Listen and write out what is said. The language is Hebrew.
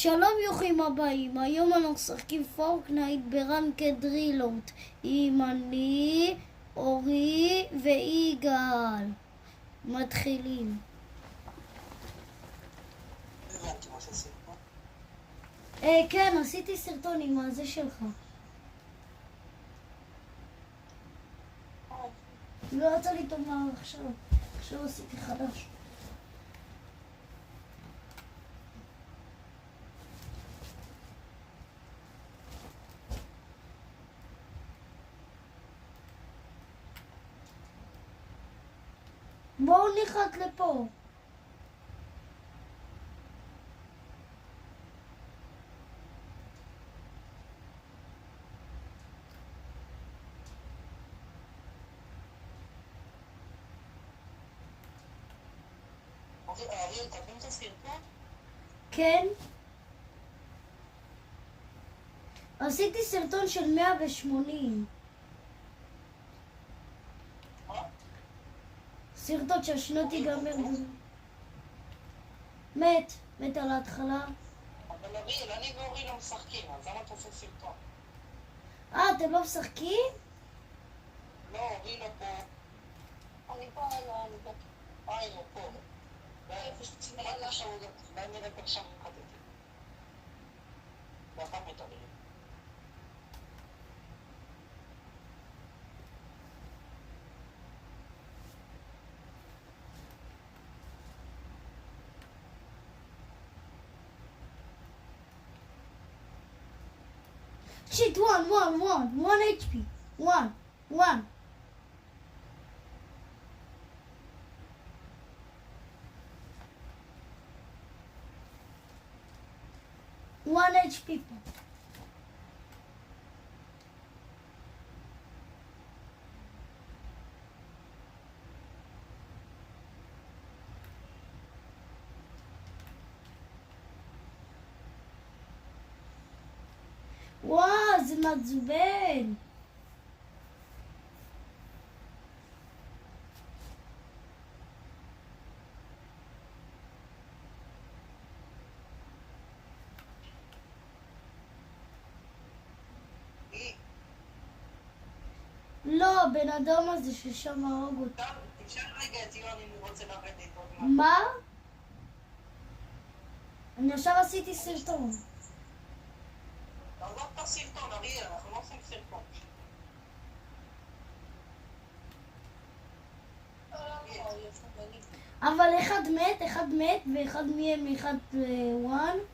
שלום יוחים הבאים, היום אנחנו משחקים פורטנייט ברנקד רילוט עם אני, אורי ויגאל. מתחילים. כן, עשיתי סרטון עם הזה שלך. לא יצא לי טוב מה עכשיו עשיתי חדש. בואו נחת לפה. אריאל, תקדים את הסרטון? כן. עשיתי סרטון של 180. סרטון שהשנות תיגמר. מת על ההתחלה. אבל אריאל, אני ואורי לא משחקים, אז למה אתה עושה סרטון? אתם לא משחקים? לא, אורי לא פה. אני פה, אני לא פה. ואיפה שצריך עכשיו, אולי נראה פה שם חדתי. ואתה מת אריאל. שיט, 1 HP. 1 HP פה. וואו, זה מעצבן. לא, בן אדם הזה ששם הרוג אותי. תמשל רגע את יואן אם הוא רוצה לרדת עוד משהו. מה? אני עכשיו עשיתי סרטון. תעזוב את הסרטון, אריאל, אנחנו לא עושים סרטון. אבל אחד מת ואחד מהם אחד 1.